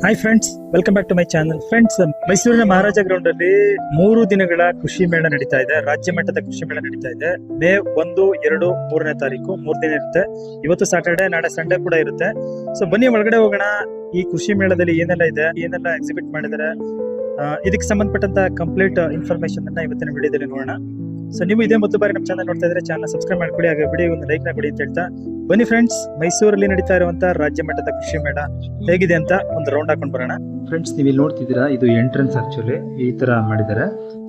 Hi friends, welcome back to my channel. Friends, ಮೈಸೂರಿನ Maharaja ground ಅಲ್ಲಿ 3 ದಿನಗಳ ಕೃಷಿ ಮೇಳ ನಡೀತಾ ಇದೆ. ರಾಜ್ಯ ಮಟ್ಟದ ಕೃಷಿ ಮೇಳ ನಡೀತಾ ಇದೆ. ಮೇ 1, 2, 3ನೇ ತಾರೀಕು 3 ದಿನ ಇರುತ್ತೆ. ಇವತ್ತು ಸಾಟರ್ಡೆ, ನಾಳೆ ಸಂಡೇ ಕೂಡ ಇರುತ್ತೆ. ಸೊ ಬನ್ನಿ ಒಳಗಡೆ ಹೋಗೋಣ. ಈ ಕೃಷಿ ಮೇಳದಲ್ಲಿ ಏನೆಲ್ಲ ಇದೆ, ಏನೆಲ್ಲ ಎಕ್ಸಿಬಿಟ್ ಮಾಡಿದ್ದಾರೆ, ಇದಕ್ಕೆ ಸಂಬಂಧಪಟ್ಟಂತ ಕಂಪ್ಲೀಟ್ ಇನ್ಫಾರ್ಮೇಶನ್ ಅನ್ನ ಇವತ್ತಿನ ವಿಡಿಯೋದಲ್ಲಿ ನೋಡೋಣ. ಸೊ ನೀವು ಇದೇ ಮೊದಲ ಬಾರಿ ನಮ್ಮ ಚಾನಲ್ ನೋಡ್ತಾ ಇದ್ರೆ ಚಾನಲ್ ಸಬ್ಸ್ಕ್ರೈಬ್ ಮಾಡ್ಕೊಳ್ಳಿ, ಹಾಗೆ ವಿಡಿಯೋ ಒಂದು ಲೈಕ್ ನ ಕೊಡಿ ಅಂತ ಹೇಳ್ತಾ ಬನ್ನಿ ಫ್ರೆಂಡ್ಸ್, ಮೈಸೂರಲ್ಲಿ ನಡೀತಾ ಇರುವಂತ ರಾಜ್ಯ ಮಟ್ಟದ ಕೃಷಿ ಮೇಳ ಹೇಗಿದೆ ಅಂತ ಒಂದು ರೌಂಡ್ ಹಾಕೊಂಡು ಬರೋಣ. ಫ್ರೆಂಡ್ಸ್, ನೀವು ಇಲ್ಲಿ ನೋಡ್ತಿದ್ದೀರಾ, ಇದು ಎಂಟ್ರೆನ್ಸ್ ಆಕ್ಚುಲಿ ಈ ತರ ಮಾಡಿದ್ದಾರೆ.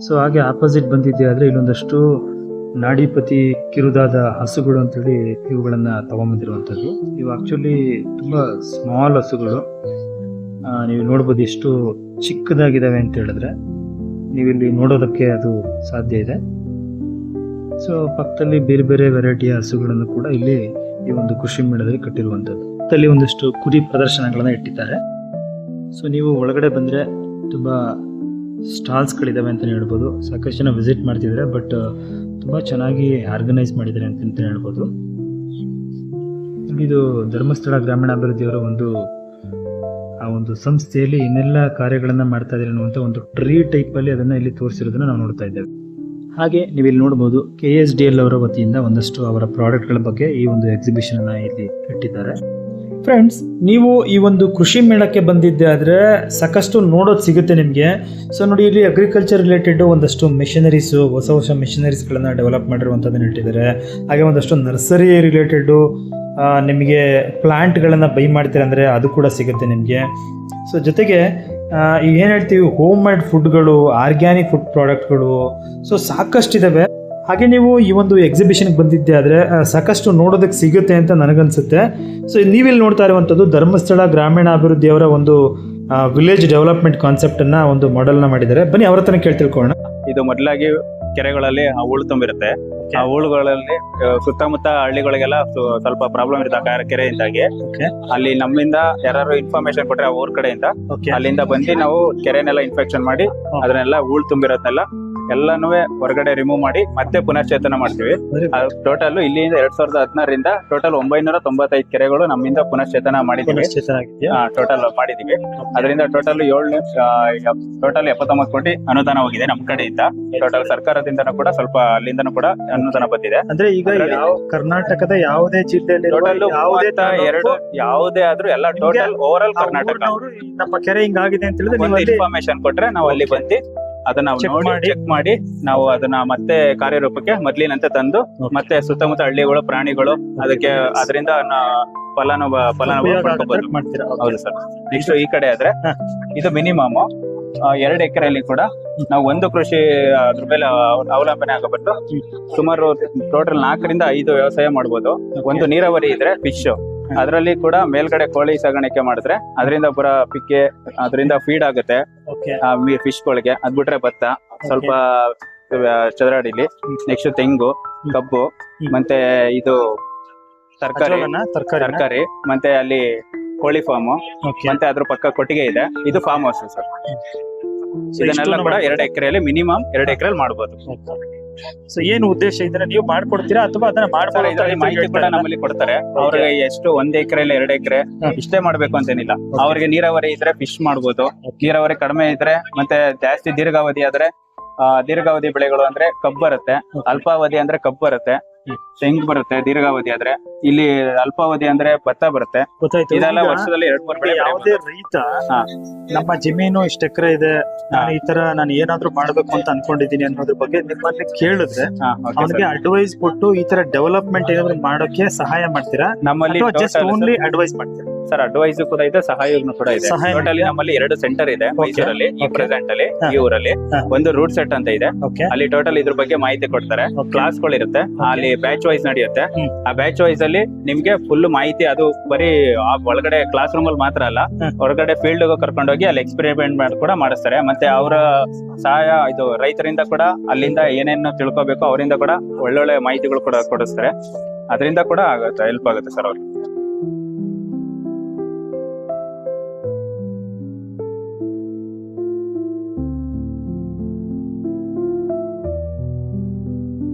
ಸೊ ಹಾಗೆ ಆಪೋಸಿಟ್ ಬಂದಿದ್ದೆ ಆದ್ರೆ ಇಲ್ಲೊಂದಷ್ಟು ನಾಡಿಪತಿ ಕಿರುದಾದ ಹಸುಗಳು ಅಂತೇಳಿ ಇವುಗಳನ್ನ ತಗೊಂಬಂದಿರುವಂತದ್ದು. ಇವು ಆಕ್ಚುಲಿ ತುಂಬಾ ಸ್ಮಾಲ್ ಹಸುಗಳು. ನೀವು ನೋಡ್ಬೋದು ಎಷ್ಟು ಚಿಕ್ಕದಾಗಿದ್ದಾವೆ ಅಂತ ಹೇಳಿದ್ರೆ ನೀವಿಲ್ಲಿ ನೋಡೋದಕ್ಕೆ ಅದು ಸಾಧ್ಯ ಇದೆ. ಸೊ ಪಕ್ಕದಲ್ಲಿ ಬೇರೆ ಬೇರೆ ವೆರೈಟಿಯ ಹಸುಗಳನ್ನು ಕೂಡ ಇಲ್ಲಿ ಈ ಒಂದು ಕೃಷಿ ಮೇಳದಲ್ಲಿ ಕಟ್ಟಿರುವಂಥದ್ದು. ಅಲ್ಲಿ ಒಂದಷ್ಟು ಕುರಿ ಪ್ರದರ್ಶನಗಳನ್ನ ಇಟ್ಟಿದ್ದಾರೆ. ಸೊ ನೀವು ಒಳಗಡೆ ಬಂದ್ರೆ ತುಂಬಾ ಸ್ಟಾಲ್ಸ್ಗಳಿದಾವೆ ಅಂತ ಹೇಳ್ಬೋದು. ಸಾಕಷ್ಟು ಜನ ವಿಸಿಟ್ ಮಾಡ್ತಿದ್ದಾರೆ, ಬಟ್ ತುಂಬಾ ಚೆನ್ನಾಗಿ ಆರ್ಗನೈಸ್ ಮಾಡಿದ್ದಾರೆ ಅಂತ ಹೇಳ್ಬೋದು. ಇದು ಧರ್ಮಸ್ಥಳ ಗ್ರಾಮೀಣಾಭಿವೃದ್ಧಿಯವರ ಆ ಒಂದು ಸಂಸ್ಥೆಯಲ್ಲಿ ಇನ್ನೆಲ್ಲ ಕಾರ್ಯಗಳನ್ನ ಮಾಡ್ತಾ ಇದ್ದಾರೆ ಅನ್ನುವಂಥ ಒಂದು ಟ್ರೀ ಟೈಪ್ ಅಲ್ಲಿ ಅದನ್ನ ಇಲ್ಲಿ ತೋರಿಸಿರೋದನ್ನ ನಾವು ನೋಡ್ತಾ ಇದ್ದೇವೆ. ಹಾಗೆ ನೀವು ಇಲ್ಲಿ ನೋಡಬಹುದು KSDL ಅವರ ವತಿಯಿಂದ ಒಂದಷ್ಟು ಅವರ ಪ್ರಾಡಕ್ಟ್ಗಳ ಬಗ್ಗೆ ಈ ಒಂದು ಎಕ್ಸಿಬಿಷನ್ ಅನ್ನ ಇಲ್ಲಿ ಇಟ್ಟಿದ್ದಾರೆ. ಫ್ರೆಂಡ್ಸ್, ನೀವು ಈ ಒಂದು ಕೃಷಿ ಮೇಳಕ್ಕೆ ಬಂದಿದ್ದೆ ಆದ್ರೆ ಸಾಕಷ್ಟು ನೋಡೋದು ಸಿಗುತ್ತೆ ನಿಮಗೆ. ಸೊ ನೋಡಿ, ಇಲ್ಲಿ ಅಗ್ರಿಕಲ್ಚರ್ ರಿಲೇಟೆಡ್ ಒಂದಷ್ಟು ಮೆಷಿನರೀಸ್, ಹೊಸ ಮೆಷಿನರೀಸ್ಗಳನ್ನ ಡೆವಲಪ್ ಮಾಡಿರುವಂಥದ್ದನ್ನು ಇಟ್ಟಿದ್ದಾರೆ. ಹಾಗೆ ಒಂದಷ್ಟು ನರ್ಸರಿ ರಿಲೇಟೆಡ್ ನಿಮಗೆ ಪ್ಲಾಂಟ್ಗಳನ್ನು ಬೈ ಮಾಡ್ತೀರ ಅಂದರೆ ಅದು ಕೂಡ ಸಿಗುತ್ತೆ ನಿಮಗೆ. ಸೊ ಜೊತೆಗೆ ಈಗ ಏನು ಹೇಳ್ತೀವಿ, ಹೋಮ್ ಮೇಡ್ ಫುಡ್ಗಳು, ಆರ್ಗ್ಯಾನಿಕ್ ಫುಡ್ ಪ್ರಾಡಕ್ಟ್ಗಳು, ಸೊ ಸಾಕಷ್ಟಿದ್ದಾವೆ. ಹಾಗೆ ನೀವು ಈ ಒಂದು ಎಕ್ಸಿಬಿಷನ್ಗೆ ಬಂದಿದ್ದೆ ಆದರೆ ಸಾಕಷ್ಟು ನೋಡೋದಕ್ಕೆ ಸಿಗುತ್ತೆ ಅಂತ ನನಗನ್ಸುತ್ತೆ. ಸೊ ನೀವಿಲ್ಲಿ ನೋಡ್ತಾ ಇರುವಂಥದ್ದು ಧರ್ಮಸ್ಥಳ ಗ್ರಾಮೀಣಾಭಿವೃದ್ಧಿಯವರ ಒಂದು ವಿಲೇಜ್ ಡೆವಲಪ್ಮೆಂಟ್ ಕಾನ್ಸೆಪ್ಟನ್ನು ಒಂದು ಮಾಡೆಲ್ನ ಮಾಡಿದ್ದಾರೆ. ಬನ್ನಿ ಅವ್ರ ಹತ್ರ ತಿಳ್ಕೊಳ್ಳೋಣ. ಇದು ಮೊದಲಾಗಿ ಕೆರೆಗಳಲ್ಲಿ ಹೂಳು ತುಂಬಿರುತ್ತೆ. ಆ ಹೂಳುಗಳಲ್ಲಿ ಸುತ್ತಮುತ್ತ ಹಳ್ಳಿಗಳಿಗೆಲ್ಲ ಸ್ವಲ್ಪ ಪ್ರಾಬ್ಲಮ್ ಇರುತ್ತೆ ಕೆರೆಯಿಂದಾಗಿ. ಅಲ್ಲಿ ನಮ್ಮಿಂದ ಯಾರು ಇನ್ಫಾರ್ಮೇಶನ್ ಕೊಟ್ರೆ ಆ ಊರ್ ಕಡೆಯಿಂದ ಅಲ್ಲಿಂದ ಬಂದು ನಾವು ಕೆರೆನೆಲ್ಲ ಇನ್ಫೆಕ್ಷನ್ ಮಾಡಿ ಅದನ್ನೆಲ್ಲ ಹೂಳು ತುಂಬಿರೋದನ್ನೆಲ್ಲ ಎಲ್ಲಾನು ಹೊರಗಡೆ ರಿಮೂವ್ ಮಾಡಿ ಮತ್ತೆ ಪುನಶ್ಚೇತನ ಮಾಡ್ತೀವಿ. ಟೋಟಲ್ ಇಲ್ಲಿಂದ 2016ರಿಂದ ಟೋಟಲ್ 995 ಕೆರೆಗಳು ನಮ್ಮಿಂದ ಪುನಶ್ಚೇತನ ಮಾಡಿದೀವಿ. ಟೋಟಲ್ ಮಾಡಿದೀವಿ. ಅದರಿಂದ ಟೋಟಲ್ 79 ಕೋಟಿ ಅನುದಾನ ಹೋಗಿದೆ ನಮ್ಮ ಕಡೆಯಿಂದ. ಟೋಟಲ್ ಸರ್ಕಾರದಿಂದ ಕೂಡ ಸ್ವಲ್ಪ ಅಲ್ಲಿಂದನೂ ಕೂಡ ಅನುದಾನ ಬಂದಿದೆ. ಅಂದ್ರೆ ಈಗ ಕರ್ನಾಟಕದ ಯಾವುದೇ ಜಿಲ್ಲೆಯಲ್ಲಿ ಟೋಟಲ್ 32 ಯಾವುದೇ ಆದ್ರೂ ಎಲ್ಲ ಟೋಟಲ್ ಓವರ್ ಆಲ್ ಕರ್ನಾಟಕ ನಮ್ಮ ಕೆರೆ ಹಿಂಗಾಗಿದೆ ಅಂತ ಹೇಳಿದ್ರೆ ಇನ್ಫಾರ್ಮೇಶನ್ ಕೊಟ್ರೆ ನಾವು ಅಲ್ಲಿ ಬಂದು ಅದನ್ನ ಚೆಕ್ ಮಾಡಿ ನಾವು ಅದನ್ನ ಮತ್ತೆ ಕಾರ್ಯರೂಪಕ್ಕೆ ಮೊದ್ಲಿನಂತೆ ತಂದು ಮತ್ತೆ ಸುತ್ತಮುತ್ತ ಹಳ್ಳಿಗಳು, ಪ್ರಾಣಿಗಳು ಅದಕ್ಕೆ ಅದರಿಂದ ಫಲಾನುಭವ ಪಡ್ಕೋಬಹುದು. ಹೌದು ಸರ್. ನೆಕ್ಸ್ಟ್ ಈ ಕಡೆ ಆದ್ರೆ ಇದು ಮಿನಿಮಮ್ 2 ಎಕರೆಯಲ್ಲಿ ಕೂಡ ನಾವು ಒಂದು ಕೃಷಿ ಅದ್ರ ಮೇಲೆ ಅವಲಂಬನೆ ಆಗಬಾರ್ದು. ಸುಮಾರು ಟೋಟಲ್ 4ರಿಂದ 5 ವ್ಯವಸಾಯ ಮಾಡ್ಬೋದು. ಒಂದು ನೀರಾವರಿ ಇದ್ರೆ ಫಿಶ್, ಅದರಲ್ಲಿ ಕೂಡ ಮೇಲ್ಗಡೆ ಕೋಳಿ ಸಾಗಾಣಿಕೆ ಮಾಡಿದ್ರೆ ಅದರಿಂದ ಪುರ ಪಿಕ್ಕೆ ಅದರಿಂದ ಫೀಡ್ ಆಗುತ್ತೆ ಫಿಶ್ ಗಳಿಗೆ. ಅದ್ ಬಿಟ್ರೆ ಭತ್ತ ಸ್ವಲ್ಪ ಚದರಾಡಿಲಿ, ನೆಕ್ಸ್ಟ್ ತೆಂಗು, ಕಬ್ಬು, ಮತ್ತೆ ಇದು ತರಕಾರಿ, ಮತ್ತೆ ಅಲ್ಲಿ ಕೋಳಿ ಫಾರ್ಮ್, ಮತ್ತೆ ಅದ್ರ ಪಕ್ಕ ಕೊಟ್ಟಿಗೆ ಇದೆ. ಇದು ಫಾರ್ಮ್ ಹೌಸ್ ಸರ್. ಇದನ್ನೆಲ್ಲ ಕೂಡ 2 ಎಕರೆಯಲ್ಲಿ ಮಿನಿಮಮ್ 2 ಎಕರೆಯಲ್ಲಿ ಮಾಡ್ಬೋದು. ಸೊ ಏನು ಉದ್ದೇಶ ಇದನ್ನ ನೀವು ಮಾಡ್ಕೊಡ್ತೀರಾ ಅಥವಾ ಅದನ್ನ ಮಾಡ್ತಾರೆ? ಮಾಹಿತಿ ಕೂಡ ನಮ್ಮಲ್ಲಿ ಕೊಡ್ತಾರೆ. ಅವ್ರಿಗೆ ಎಷ್ಟು 1 ಎಕರೆಯಲ್ಲಿ 2 ಎಕರೆ ಇಷ್ಟೇ ಮಾಡ್ಬೇಕು ಅಂತೇನಿಲ್ಲ. ಅವ್ರಿಗೆ ನೀರಾವರಿ ಇದ್ರೆ ಫಿಶ್ ಮಾಡ್ಬೋದು. ನೀರಾವರಿ ಕಡಿಮೆ ಇದ್ರೆ ಮತ್ತೆ ಜಾಸ್ತಿ ದೀರ್ಘಾವಧಿ ಆದ್ರೆ ದೀರ್ಘಾವಧಿ ಬೆಳೆಗಳು ಅಂದ್ರೆ ಕಬ್ಬು ಬರುತ್ತೆ. ಅಲ್ಪಾವಧಿ ಅಂದ್ರೆ ಕಬ್ಬು ಬರುತ್ತೆ, ತೆಂಗು ಬರುತ್ತೆ. ದೀರ್ಘಾವಧಿ ಆದ್ರೆ ಇಲ್ಲಿ ಅಲ್ಪಾವಧಿ ಅಂದ್ರೆ ಭತ್ತ ಬರುತ್ತೆ. ಇದೆಲ್ಲ ವರ್ಷದಲ್ಲಿ 2-3 ಬೆಳೆ. ಯಾವುದೇ ರೈತ ನಮ್ಮ ಜಮೀನು ಇಷ್ಟ ಎಕರೆ ಇದೆ, ನಾನು ಈ ತರ ನಾನು ಏನಾದ್ರು ಮಾಡ್ಬೇಕು ಅಂತ ಅನ್ಕೊಂಡಿದೀನಿ ಅನ್ನೋದ್ರ ಬಗ್ಗೆ ನಿಮ್ಮಲ್ಲಿ ಕೇಳಿದ್ರೆ ಅವನಿಗೆ ಅಡ್ವೈಸ್ ಕೊಟ್ಟು ಈ ತರ ಡೆವಲಪ್ಮೆಂಟ್ ಏನಾದ್ರು ಮಾಡೋಕೆ ಸಹಾಯ ಮಾಡ್ತೀರಾ? ನಮ್ಮಲ್ಲಿ ಜಸ್ಟ್ ಓನ್ಲಿ ಅಡ್ವೈಸ್ ಮಾಡ್ತೀರಾ? ಸರ್, ಅಡ್ವೈಸ್ ಕೂಡ ಇದೆ, ಸಹಾಯನೂ ಕೂಡ ಇದೆ. ಟೋಟಲಿ ನಮ್ಮಲ್ಲಿ 2 ಸೆಂಟರ್ ಇದೆ ಮೈಸೂರಲ್ಲಿ. ಈ ಪ್ರೆಸೆಂಟ್ ಅಲ್ಲಿ ಈ ಊರಲ್ಲಿ ಒಂದು ರೂಟ್ ಸೆಟ್ ಅಂತ ಇದೆ. ಅಲ್ಲಿ ಟೋಟಲ್ ಇದ್ರ ಬಗ್ಗೆ ಮಾಹಿತಿ ಕೊಡ್ತಾರೆ. ಕ್ಲಾಸ್ ಗಳು ಇರುತ್ತೆ, ಅಲ್ಲಿ ಬ್ಯಾಚ್ ವೈಸ್ ನಡೆಯುತ್ತೆ. ಆ ಬ್ಯಾಚ್ ವೈಸ್ ಅಲ್ಲಿ ನಿಮ್ಗೆ ಫುಲ್ ಮಾಹಿತಿ, ಅದು ಬರೀ ಒಳಗಡೆ ಕ್ಲಾಸ್ ರೂಮ್ ಅಲ್ಲಿ ಮಾತ್ರ ಅಲ್ಲ, ಹೊರಗಡೆ ಫೀಲ್ಡ್ ಕರ್ಕೊಂಡೋಗಿ ಅಲ್ಲಿ ಎಕ್ಸ್ಪೆರಿಮೆಂಟ್ ಕೂಡ ಮಾಡಿಸ್ತಾರೆ. ಮತ್ತೆ ಅವರ ಸಹಾಯ ಇದು ರೈತರಿಂದ ಕೂಡ ಅಲ್ಲಿಂದ ಏನೇನು ತಿಳ್ಕೊಬೇಕು ಅವರಿಂದ ಕೂಡ ಒಳ್ಳೊಳ್ಳೆ ಮಾಹಿತಿಗಳು ಕೂಡ ಕೊಡಿಸ್ತಾರೆ. ಅದರಿಂದ ಕೂಡ ಆಗುತ್ತೆ, ಹೆಲ್ಪ್ ಆಗುತ್ತೆ ಸರ್ ಅವ್ರಿಗೆ.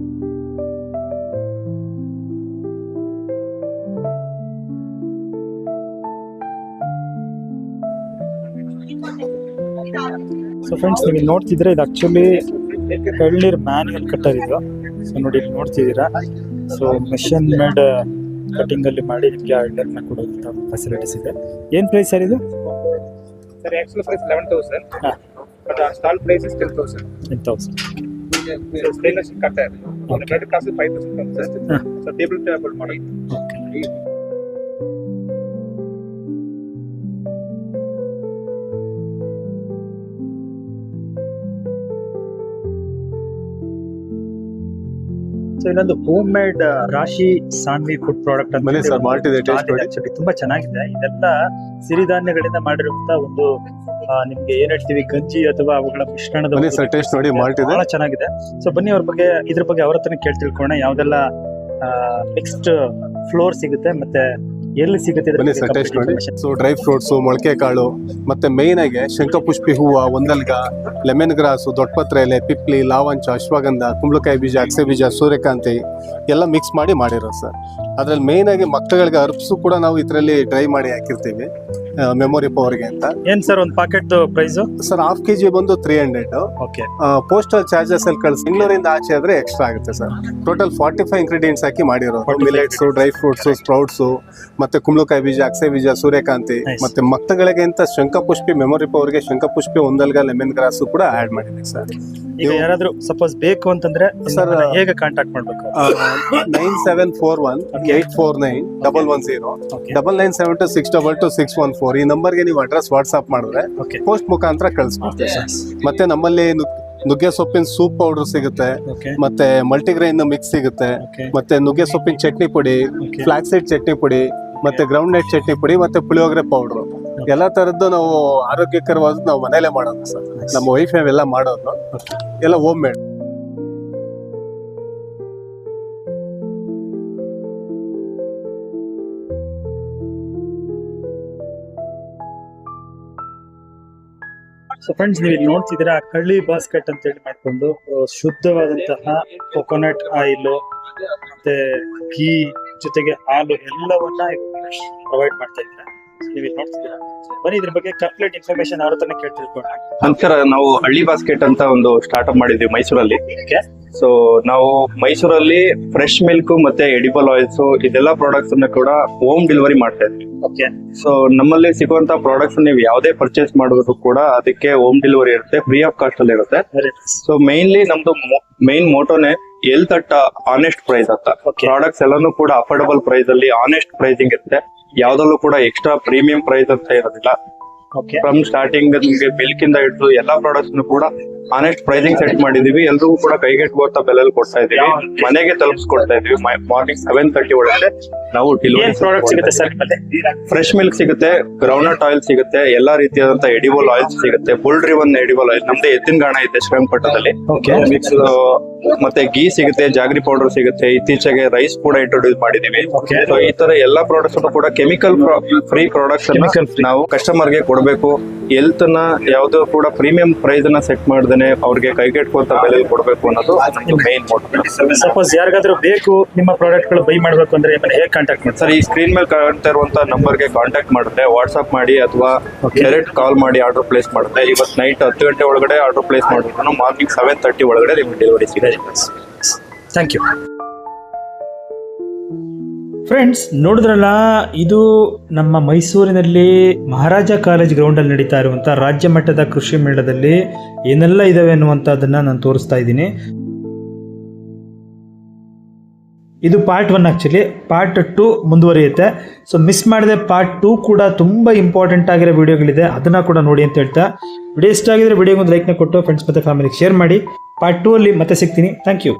ಸೊ ಫ್ರೆಂಡ್ಸ್, ನೀವು ಇಲ್ಲಿ ನೋಡ್ತಿದ್ರೆ ಇದು ಆಕ್ಚುಲಿ ಎಳ್ನೀರ್ ಮ್ಯಾನ್ಯಲ್ ಕಟ್ಟರ್ ಇದು. ಸೊ ನೋಡಿ ಇಲ್ಲಿ ನೋಡ್ತಿದ್ದೀರಾ. ಸೊ ಮೆಷಿನ್ ಮೇಡ್ ಕಟಿಂಗ್ ಅಲ್ಲಿ ಮಾಡಿ ನಿಮಗೆ ಎಳ್ನೀರ್ನ ಕೊಡುವಂತ ಫೆಸಿಲಿಟೀಸ್ ಇದೆ. ಏನ್ ಪ್ರೈಸ್ ಸರ್ ಇದು? Sir, actual price 11,000. But our stall price is 10,000. 10,000. So stainless steel cutter. The metal cost is 5,000 comes, sir. So table model. Okay. So ಇಲ್ಲೊಂದು ಹೋಮ್ ಮೇಡ್ ರಾಶಿ Saanvi food product ಅಂತ ಬನ್ನಿ ಸರ್, ಮಾಲ್ಟ್ ಇದೆ, taste ಮಾಡಿ. Actually ತುಂಬಾ ಚೆನ್ನಾಗಿದೆ. ಇದೆಲ್ಲ ಸಿರಿಧಾನ್ಯಗಳಿಂದ ಮಾಡಿರುವಂತ ಒಂದು ನಿಮ್ಗೆ ಏನ್ ಹೇಳ್ತೀವಿ ಗಂಜಿ ಅಥವಾ ಅವುಗಳ ಮಿಶ್ರಣದ ಬನ್ನಿ ಸರ್, ಟೇಸ್ಟ್ ನೋಡಿ, ಮಾಲ್ಟ್ ಇದೆ. ಬಹಳ ಚೆನ್ನಾಗಿದೆ. ಸೊ ಬನ್ನಿ ಇದ್ರ ಬಗ್ಗೆ ಅವ್ರ ಹತ್ರನೇ ಕೇಳಿ ತಿಳ್ಕೊಳ್ಳೋಣ. ಯಾವ್ದೆಲ್ಲ ಮಿಕ್ಸ್ಡ್ ಫ್ಲೋರ್ ಸಿಗುತ್ತೆ ಮತ್ತೆ ಎಲ್ಲಿ ಸಿಗುತ್ತೆ ಇದ್ರ ಬನ್ನಿ ಬಗ್ಗೆ ಸರ್, ಟೇಸ್ಟ್ complete ನೋಡಿ. information. ಸೊ ಡ್ರೈ ಫ್ರೂಟ್ಸ್, ಮೊಳಕೆ ಕಾಳು, ಮತ್ತೆ ಮೇನ್ ಆಗಿ ಶಂಖಪುಷ್ಪಿ ಹೂವು, ಒಂದಲ್ಗ, ಲೆಮನ್ ಗ್ರಾಸು, ದೊಡ್ಡಪತ್ರೆ ಎಲೆ, ಪಿಪ್ಲಿ, ಲಾವಂಚ, ಅಶ್ವಗಂಧ, ಕುಂಬಳಕಾಯಿ ಬೀಜ, ಅಗಸೆ ಬೀಜ, ಸೂರ್ಯಕಾಂತಿ ಎಲ್ಲ ಮಿಕ್ಸ್ ಮಾಡಿ ಮಾಡಿರೋ ಸರ್. ಅದ್ರಲ್ಲಿ ಮೇನ್ ಆಗಿ ಮಕ್ಕಳಿಗೆ ಅರ್ಬ್ಸು ಕೂಡ ನಾವು ಇದರಲ್ಲಿ ಡ್ರೈ ಮಾಡಿ ಹಾಕಿರ್ತೀವಿ ಮೆಮೊರಿ ಪವರ್ಗೆ ಅಂತ. ಏನ್ ಸರ್ ಒಂದು packet price? Sir half KG ಬಂದು 300. ಓಕೆ. ಪೋಸ್ಟಲ್ ಚಾರ್ಜಸ್ ಅಲ್ಲಿ ಕಳಿಸಿ ಬೆಂಗಳೂರಿಂದ ಆಚೆ ಆದ್ರೆ ಎಕ್ಸ್ಟ್ರಾ ಆಗುತ್ತೆ ಸರ್. ಟೋಟಲ್ 45 ಇಂಗ್ರೀಡಿಯೆಂಟ್ಸ್ ಹಾಕಿ ಮಾಡಿರೋದು. 45 ಮಿಲೆಟ್ಸ್, ಡ್ರೈ ಫ್ರೂಟ್ಸ್, ಸ್ಪ್ರೌಟ್ಸ್, ಮತ್ತೆ ಕುಂಬಳಕಾಯಿ ಬೀಜ, ಅಗಸೆ ಬೀಜ, ಸೂರ್ಯಕಾಂತಿ, Nice. ಮತ್ತೆ ಮಕ್ಕಳಿಗೆ ಅಂತ ಶಂಖಪುಷ್ಪಿ ಮೆಮೊರಿ ಪವರ್ಗೆ ಶಂಖಪುಷ್ಪಿ, ಒಂದಲ್ಗ, ಲೆಮನ್ ಗ್ರಾಸ್ ಕೂಡ ಆಡ್ ಮಾಡಿದ್ದೀವಿ ಸರ್. ಈಗ ಯಾರಾದ್ರೂ ಸಪೋಸ್ ಬೇಕು ಅಂತಂದ್ರೆ ಸರ್, ನಿಮ್ಮನ್ನ ಹೇಗೆ ಕಾಂಟ್ಯಾಕ್ಟ್ ಮಾಡ್ಬೇಕು? 9741-849-110 Okay. 9972622614 ಈ ನಂಬರ್ಗೆ ನೀವು ಅಡ್ರೆಸ್ ವಾಟ್ಸ್ಆಪ್ ಮಾಡಿದ್ರೆ Okay. ಪೋಸ್ಟ್ ಮುಖಾಂತರ ಕಳಿಸ್ಕೊಡ್ತೀವಿ ಸರ್. ಮತ್ತೆ ನಮ್ಮಲ್ಲಿ ನುಗ್ಗೆ ಸೊಪ್ಪಿನ ಸೂಪ್ ಪೌಡರ್ ಸಿಗುತ್ತೆ, ಓಕೆ. ಮತ್ತೆ ಮಲ್ಟಿಗ್ರೈನ್ ಮಿಕ್ಸ್ ಸಿಗುತ್ತೆ, ಓಕೆ. ಮತ್ತೆ ನುಗ್ಗೆ ಸೊಪ್ಪಿನ ಚಟ್ನಿ ಪುಡಿ, Okay. ಫ್ಲಾಕ್ ಸೀಡ್ ಚಟ್ನಿ ಪುಡಿ, ಮತ್ತೆ ಗ್ರೌಂಡ್ ನಟ್ ಚಟ್ನಿ ಪುಡಿ, ಮತ್ತೆ ಪುಳಿಯೋಗರೆ ಪೌಡರ್ ಎಲ್ಲ ತರದ್ದು ನಾವು ಆರೋಗ್ಯಕರವಾದ ನಾವು ಮನೇಲೆ ಮಾಡೋದು ಸರ್. ನಮ್ಮ ವೈಫ್ ಎಲ್ಲ ಮಾಡೋದು ಎಲ್ಲ ಹೋಮ್ ಮೇಡ್. ಸೊ ಫ್ರೆಂಡ್ಸ್, ನೀವು ಇಲ್ಲಿ ನೋಡ್ತಿದ್ದೀರಾ ಕಳ್ಳಿ ಬಾಸ್ಕೆಟ್ ಅಂತ ಹೇಳಿ ಮಾಡ್ಕೊಂಡು ಶುದ್ಧವಾದಂತಹ ಕೊಕೊನಟ್ ಆಯಿಲ್ ಮತ್ತೆ ಘೀ ಜೊತೆಗೆ ಹಾಲು ಎಲ್ಲವನ್ನ ಪ್ರೊವೈಡ್ ಮಾಡ್ತಾ ಇದ್ದಾರೆ. ನೀವು ಇಲ್ಲಿ ನೋಡ್ತಿದ್ದೀರಾ. ಬನ್ನಿ ಇದ್ರ ಬಗ್ಗೆ ಕಂಪ್ಲೀಟ್ ಇನ್ಫಾರ್ಮೇಶನ್ ಅವ್ರ ಹತ್ರನೇ ಕೇಳಿ ತಿಳ್ಕೊಳ್ಳೋಣ. ನಂತರ ನಾವು ಹಳ್ಳಿ ಬಾಸ್ಕೆಟ್ ಅಂತ ಒಂದು ಸ್ಟಾರ್ಟ್ಅಪ್ ಮಾಡಿದ್ವಿ ಮೈಸೂರಲ್ಲಿ. Okay. ಸೊ ನಾವು ಮೈಸೂರಲ್ಲಿ ಫ್ರೆಶ್ ಮಿಲ್ಕ್ ಮತ್ತೆ ಎಡಿಬಲ್ ಆಯಿಲ್ಸ್ ಇದೆಲ್ಲ ಪ್ರಾಡಕ್ಟ್ಸ್ ಅನ್ನ ಕೂಡ ಹೋಮ್ ಡೆಲಿವರಿ ಮಾಡ್ತಾ ಇದ್ವಿ. ಓಕೆ. ಸೊ ನಮ್ಮಲ್ಲಿ ಸಿಗುವಂತ ಪ್ರಾಡಕ್ಟ್ಸ್ ನೀವು ಯಾವುದೇ ಪರ್ಚೇಸ್ ಮಾಡೋದು ಕೂಡ ಅದಕ್ಕೆ ಹೋಮ್ ಡೆಲಿವರಿ ಇರುತ್ತೆ, ಫ್ರೀ ಆಫ್ ಕಾಸ್ಟ್ ಅಲ್ಲಿ ಇರುತ್ತೆ. Very nice. ಸೊ ಮೇನ್ಲಿ ನಮ್ದು ಮೇನ್ ಮೋಟೋನೇ ಹೆಲ್ತ್ ಅಟ್ ಆನೆಸ್ಟ್ ಪ್ರೈಸ್ ಅಂತ. Okay. ಪ್ರಾಡಕ್ಟ್ಸ್ ಎಲ್ಲಾನು ಕೂಡ ಅಫೋರ್ಡಬಲ್ ಪ್ರೈಸ್ ಅಲ್ಲಿ ಆನೆಸ್ಟ್ ಪ್ರೈಸಿಂಗ್ ಇರುತ್ತೆ. ಯಾವ್ದಲ್ಲೂ ಕೂಡ ಎಕ್ಸ್ಟ್ರಾ ಪ್ರೀಮಿಯಂ ಪ್ರೈಸ್ ಅಂತ ಇರೋದಿಲ್ಲ. ಓಕೆ. ಫ್ರಮ್ ಸ್ಟಾರ್ಟಿಂಗ್ ನಿಮಗೆ ಮಿಲ್ಕ್ ಇಂದ ಹಿಡಿದು ಎಲ್ಲಾ ಪ್ರಾಡಕ್ಟ್ಸ್ ಕೂಡ ಆನೆಸ್ಟ್ ಪ್ರೈಸಿಂಗ್ ಸೆಟ್ ಮಾಡಿದೀವಿ. ಎಲ್ರಿಗೂ ಕೂಡ ಕೈಗೆಟುಕುವಂತ ಬೆಲೆಯಲ್ಲಿ ಕೊಡ್ತಾ ಇದೀವಿ, ಮನೆಗೆ ತಲುಪಿಸ್ಕೊಡ್ತಾ ಇದೀವಿ. ಮಾರ್ನಿಂಗ್ 7:30 ಒಳಗಡೆ ನಾವು ಏನ್ ಪ್ರಾಡಕ್ಟ್ ಸಿಗುತ್ತೆ ಸರ್ ನಿಮ್ಮಲ್ಲಿ? ಫ್ರೆಶ್ ಮಿಲ್ಕ್ ಸಿಗುತ್ತೆ, ಗ್ರೌಂಡ್ನಟ್ ಆಯಿಲ್ ಸಿಗುತ್ತೆ, ಎಲ್ಲಾ ರೀತಿಯಾದಂತ ಎಡಿಬಲ್ ಆಯಿಲ್ಸ್ ಸಿಗುತ್ತೆ. ಫುಲ್ ಡ್ರಿವನ್ ಎಡಿಬಲ್ ಆಯಿಲ್ ನಮ್ದು ಎತ್ತಿನ ಗಾಣ ಇದೆ ಶ್ರೀರಂಗಪಟ್ಟಣದಲ್ಲಿ. Okay. ಮಿಕ್ಸ್ ಮತ್ತೆ ಗೀ ಸಿಗುತ್ತೆ, ಜಾಗ್ರಿ ಪೌಡರ್ ಸಿಗುತ್ತೆ. ಇತ್ತೀಚೆಗೆ ರೈಸ್ ಕೂಡ ಇಂಟ್ರೊಡ್ಯೂಸ್ ಮಾಡಿದೀವಿ. Okay. ಸೊ ಈ ತರ ಎಲ್ಲಾ ಪ್ರಾಡಕ್ಟ್ಸ್ ಕೂಡ ಕೆಮಿಕಲ್ ಫ್ರೀ ಪ್ರಾಡಕ್ಟ್ಸ್ ನಾವು ಕಸ್ಟಮರ್ ಗೆ ಕೊಡಬೇಕು. ಹೆಲ್ತ್ ನ ಯಾವ್ದು ಕೂಡ ಪ್ರೀಮಿಯಂ ಪ್ರೈಸ್ ನ ಸೆಟ್ ಮಾಡ್ದೇನೆ ಅವ್ರಿಗೆ ಕೈಗೆಟುಕುವಂತ ಬೆಲೆ ಕೊಡಬೇಕು ಅನ್ನೋದು ಮೇನ್ ಮೋಟಿವ್. ಸಪೋಸ್ ಯಾರಿಗಾದ್ರೂ ಬೇಕು ನಿಮ್ಮ ಪ್ರಾಡಕ್ಟ್ ಗಳು ಬೈ ಮಾಡ್ಬೇಕು ಅಂದ್ರೆ ನಿಮ್ಮನ್ನ ಹೇಗೆ ಕಾಂಟ್ಯಾಕ್ಟ್ ಮಾಡ್ತಾರೆ? ಸರ್, ಈ ಸ್ಕ್ರೀನ್ ಮೇಲೆ ಕಾಣ್ತಾ ಇರುವಂತ ನಂಬರ್ಗೆ ಕಾಂಟ್ಯಾಕ್ಟ್ ಮಾಡಿದ್ರೆ ವಾಟ್ಸ್ಆಪ್ ಮಾಡಿ ಅಥವಾ Okay. ಡೈರೆಕ್ಟ್ ಕಾಲ್ ಮಾಡಿ ಆರ್ಡರ್ ಪ್ಲೇಸ್ ಮಾಡುತ್ತೆ. ಇವತ್ತು ನೈಟ್ 10 ಗಂಟೆ ಒಳಗಡೆ ಆರ್ಡರ್ ಪ್ಲೇಸ್ ಮಾಡಿದ್ರು ಮಾರ್ನಿಂಗ್ 7:30 ಒಳಗಡೆ ನಿಮ್ಗೆ ಡೆಲಿವರಿ ಸಿಗುತ್ತೆ. Thank you. ಫ್ರೆಂಡ್ಸ್, ನೋಡಿದ್ರಲ್ಲ, ಇದು ನಮ್ಮ ಮೈಸೂರಿನಲ್ಲಿ ಮಹಾರಾಜ ಕಾಲೇಜ್ ಗ್ರೌಂಡಲ್ಲಿ ನಡೀತಾ ಇರುವಂಥ ರಾಜ್ಯ ಮಟ್ಟದ ಕೃಷಿ ಮೇಳದಲ್ಲಿ ಏನೆಲ್ಲ ಇದಾವೆ ಅನ್ನುವಂಥದ್ದನ್ನು ನಾನು ತೋರಿಸ್ತಾ ಇದ್ದೀನಿ. ಇದು ಪಾರ್ಟ್ 1. ಆ್ಯಕ್ಚುಲಿ ಪಾರ್ಟ್ 2 ಮುಂದುವರಿಯುತ್ತೆ. ಸೊ ಮಿಸ್ ಮಾಡಿದೆ ಪಾರ್ಟ್ 2 ಕೂಡ ತುಂಬ ಇಂಪಾರ್ಟೆಂಟ್ ಆಗಿರೋ ವಿಡಿಯೋಗಳಿದೆ, ಅದನ್ನು ಕೂಡ ನೋಡಿ ಅಂತ ಹೇಳ್ತಾ, ವಿಡಿಯೋ ಇಷ್ಟ ಆಗಿದ್ರೆ ವಿಡಿಯೋಗೆ ಒಂದು ಲೈಕ್ನ ಕೊಟ್ಟು ಫ್ರೆಂಡ್ಸ್ ಮತ್ತು ಫ್ಯಾಮಿಲಿಗೆ ಶೇರ್ ಮಾಡಿ. ಪಾರ್ಟ್ 2 ಅಲ್ಲಿ ಮತ್ತೆ ಸಿಗ್ತೀನಿ. Thank you.